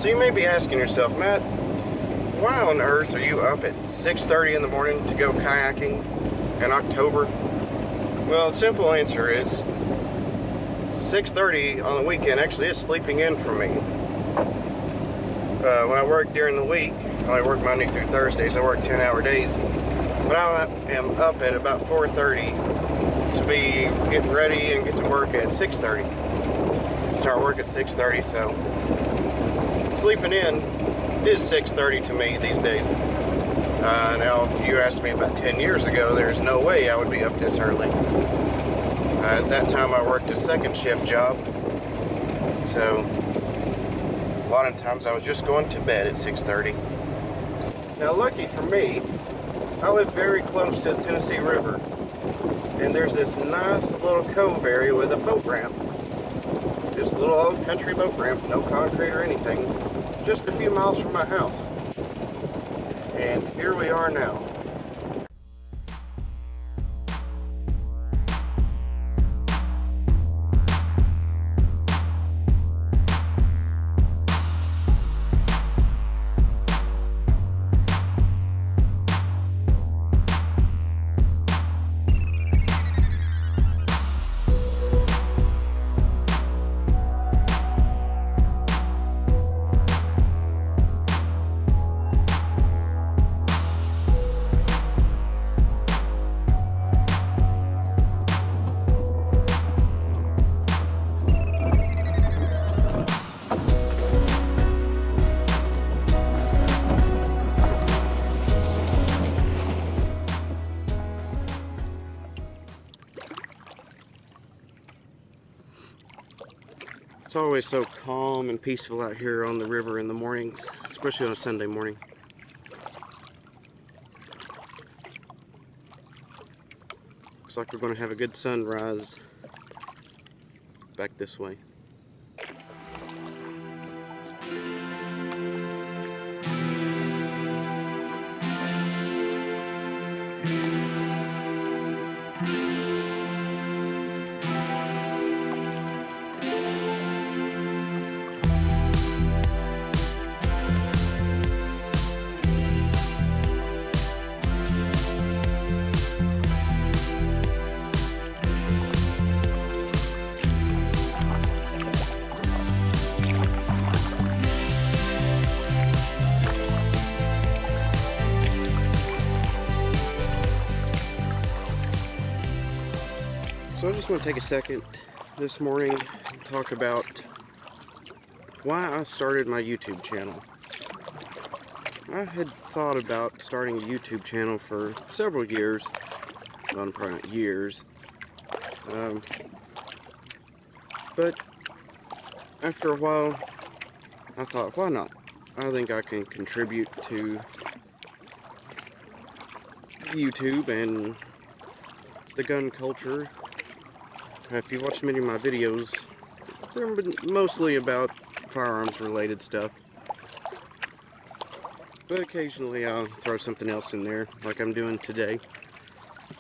So you may be asking yourself, Matt, why on earth are you up at 6:30 in the morning to go kayaking in October? Well, the simple answer is 6:30 on the weekend actually is sleeping in for me. When I work during the week, I only work Monday through Thursdays, I work 10-hour days. But I am up at about 4:30 to be getting ready and get to work at 6:30. Start work at 6:30, so sleeping in is 6:30 to me these days. Now, if you asked me about 10 years ago, there's no way I would be up this early. At that time, I worked a second shift job, so a lot of times I was just going to bed at 6:30. Now, lucky for me, I live very close to the Tennessee River, and there's this nice little cove area with a boat ramp. Just a little old country boat ramp, no concrete or anything, just a few miles from my house. And here we are now. It's always so calm and peaceful out here on the river in the mornings, especially on a Sunday morning. Looks like we're going to have a good sunrise back this way. So I just want to take a second this morning and talk about why I started my YouTube channel. I had thought about starting a YouTube channel for several years, well, probably not years, but after a while I thought, why not? I think I can contribute to YouTube and the gun culture. If you watch many of my videos, they're mostly about firearms related stuff. But occasionally I'll throw something else in there, like I'm doing today.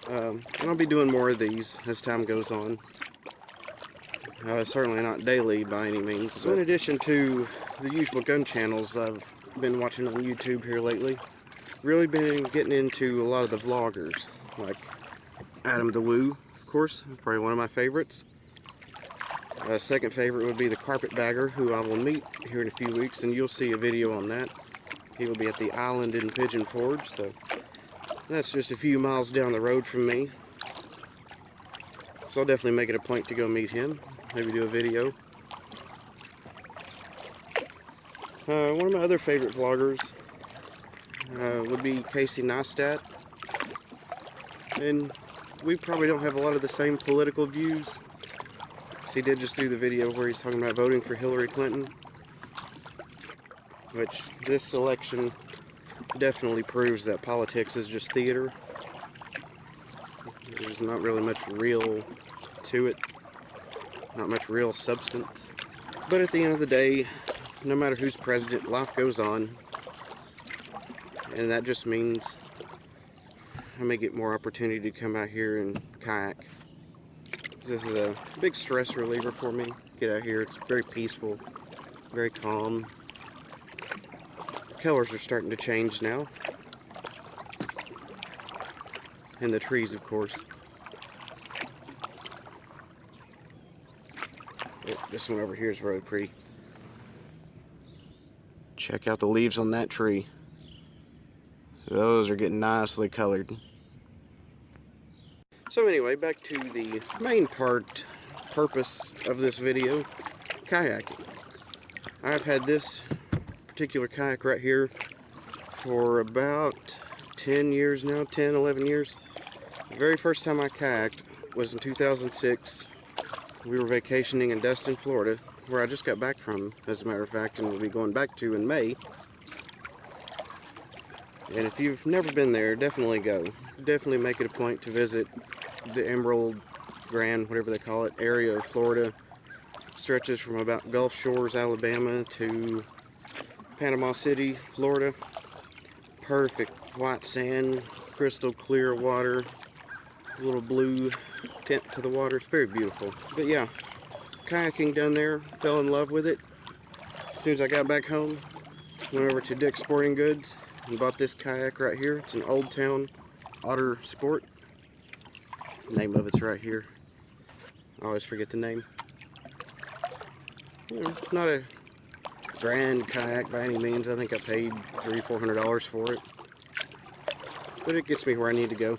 And I'll be doing more of these as time goes on. Certainly not daily by any means. So in addition to the usual gun channels I've been watching on YouTube here lately, really been getting into a lot of the vloggers, like Adam the Woo. Of course, probably one of my favorites. Second favorite would be the Carpetbagger, who I will meet here in a few weeks, and you'll see a video on that. He will be at the island in Pigeon Forge, so that's just a few miles down the road from me. So I'll definitely make it a point to go meet him, maybe do a video. One of my other favorite vloggers would be Casey Neistat, and we probably don't have a lot of the same political views. He did just do the video where he's talking about voting for Hillary Clinton, which this election definitely proves that politics is just theater. There's not really much real to it, not much real substance. But at the end of the day, no matter who's president, life goes on, and that just means I may get more opportunity to come out here and kayak. This is a big stress reliever for me. Get out here, it's very peaceful, very calm. colors are starting to change now. And the trees, of course. Oh, this one over here is really pretty. Check out the leaves on that tree. Those are getting nicely colored. So anyway, back to the main purpose of this video, kayaking. I've had this particular kayak right here for about 10 years now, 10, 11 years. The very first time I kayaked was in 2006. We were vacationing in Destin, Florida, where I just got back from, as a matter of fact, and we'll be going back to in May. And if you've never been there, definitely go. Definitely make it a point to visit the Emerald, Grand, whatever they call it, area of Florida. Stretches from about Gulf Shores, Alabama to Panama City, Florida. Perfect white sand, crystal clear water, a little blue tint to the water. It's very beautiful. But yeah, kayaking down there, fell in love with it. As soon as I got back home, went over to Dick's Sporting Goods and bought this kayak right here. It's an Old Town Otter Sport. The name of it's right here. I always forget the name. You know, not a grand kayak by any means. I think I paid $300-400 for it. But it gets me where I need to go.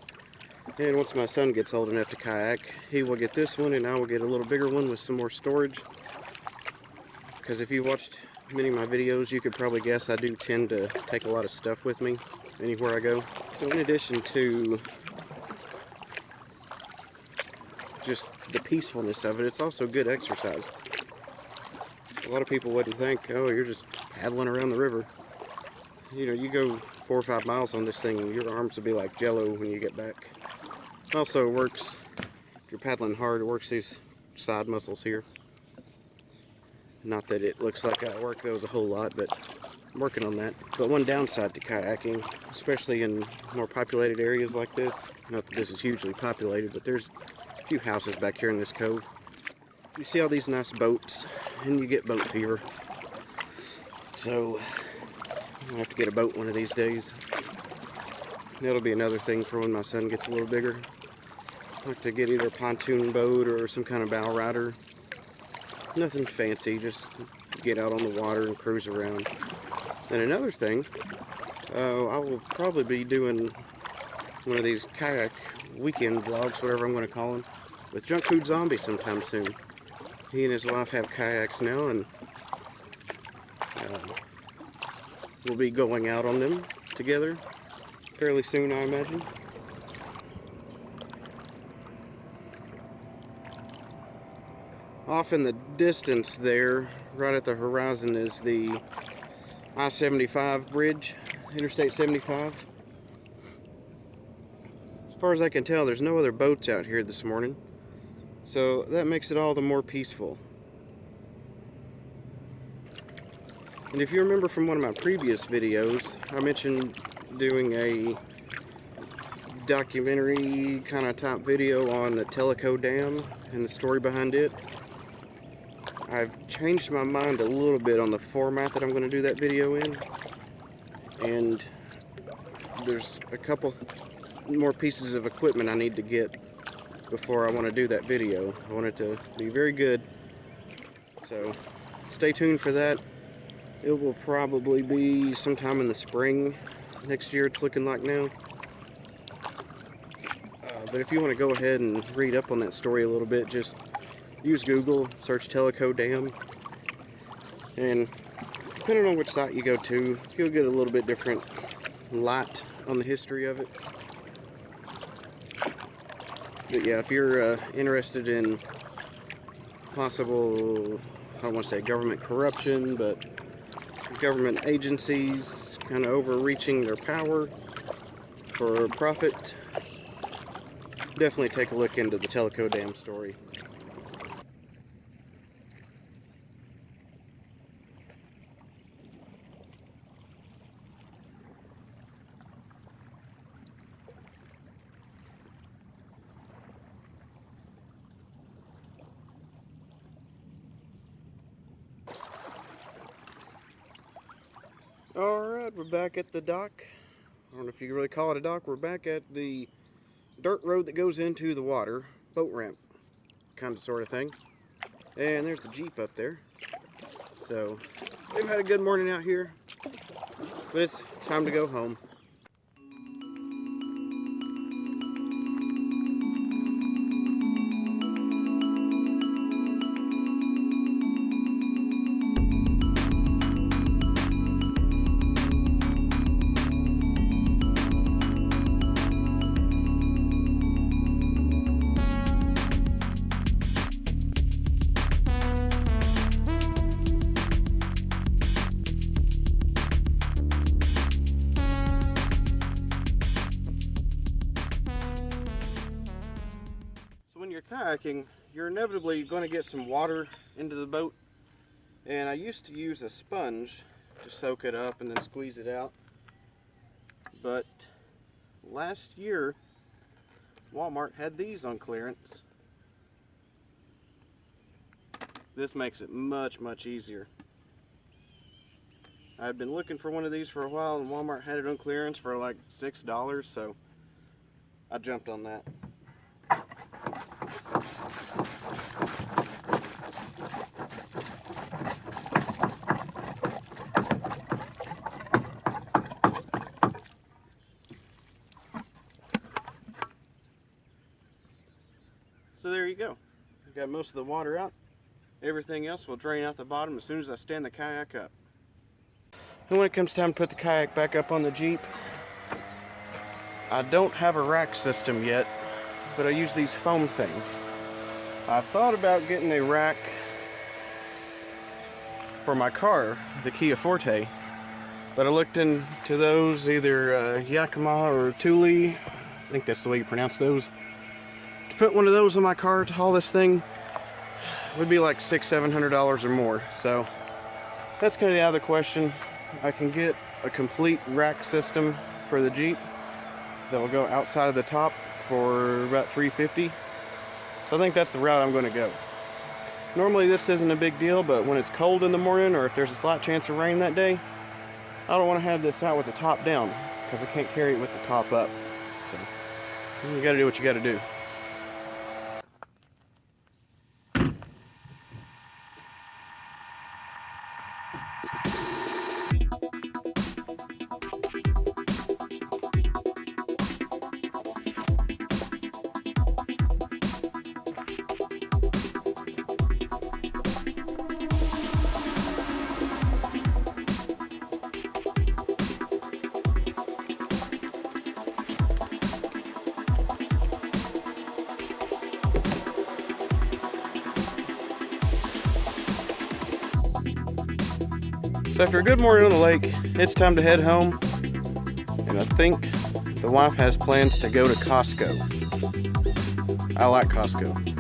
And once my son gets old enough to kayak, he will get this one and I will get a little bigger one with some more storage. Because if you watched many of my videos, you could probably guess I do tend to take a lot of stuff with me anywhere I go. So in addition to just the peacefulness of it, it's also good exercise. A lot of people wouldn't think, oh, you're just paddling around the river. You know, you go 4 or 5 miles on this thing and your arms will be like jello when you get back. Also, it works, if you're paddling hard, it works these side muscles here. Not that it looks like I work those a whole lot, but I'm working on that. But one downside to kayaking, especially in more populated areas like this, not that this is hugely populated, but there's a few houses back here in this cove. You see all these nice boats, and you get boat fever. So, I'll have to get a boat one of these days. That'll be another thing for when my son gets a little bigger. I'll have to get either a pontoon boat or some kind of bow rider. Nothing fancy, just get out on the water and cruise around. And another thing, I will probably be doing one of these kayak weekend vlogs, whatever I'm going to call them, with Junk Food Zombie sometime soon. He and his wife have kayaks now, and we'll be going out on them together fairly soon, I imagine. Off in the distance there, right at the horizon, is the I-75 bridge, Interstate 75. As far as I can tell, there's no other boats out here this morning, so that makes it all the more peaceful. And if you remember from one of my previous videos, I mentioned doing a documentary kind of type video on the Tellico Dam and the story behind it. I've changed my mind a little bit on the format that I'm going to do that video in, and there's a couple more pieces of equipment I need to get before I want to do that video. I want it to be very good, so stay tuned for that. It will probably be sometime in the spring next year, it's looking like now. But if you want to go ahead and read up on that story a little bit, just use Google, search Tellico Dam, and depending on which site you go to, you'll get a little bit different light on the history of it. But yeah, if you're interested in possible, I don't want to say government corruption, but government agencies kind of overreaching their power for profit, definitely take a look into the Tellico Dam story. Alright, we're back at the dock. I don't know if you can really call it a dock. We're back at the dirt road that goes into the water, boat ramp kind of sort of thing. And there's the Jeep up there. So we've had a good morning out here, but it's time to go home. When you're kayaking, you're inevitably going to get some water into the boat, and I used to use a sponge to soak it up and then squeeze it out, but last year Walmart had these on clearance. This makes it much easier. I've been looking for one of these for a while, and Walmart had it on clearance for like $6, so I jumped on that. So there you go. I've got most of the water out. Everything else will drain out the bottom as soon as I stand the kayak up. And when it comes time to put the kayak back up on the Jeep, I don't have a rack system yet, but I use these foam things. I've thought about getting a rack for my car, the Kia Forte, but I looked into those, either Yakima or Thule, I think that's the way you pronounce those. To put one of those on my car to haul this thing would be like $600-700 or more. So that's kind of out of the question. I can get a complete rack system for the Jeep that will go outside of the top for about $350. So I think that's the route I'm going to go. Normally this isn't a big deal, but when it's cold in the morning or if there's a slight chance of rain that day, I don't want to have this out with the top down because I can't carry it with the top up. So you got to do what you got to do. So after a good morning on the lake, it's time to head home, and I think the wife has plans to go to Costco. I like Costco.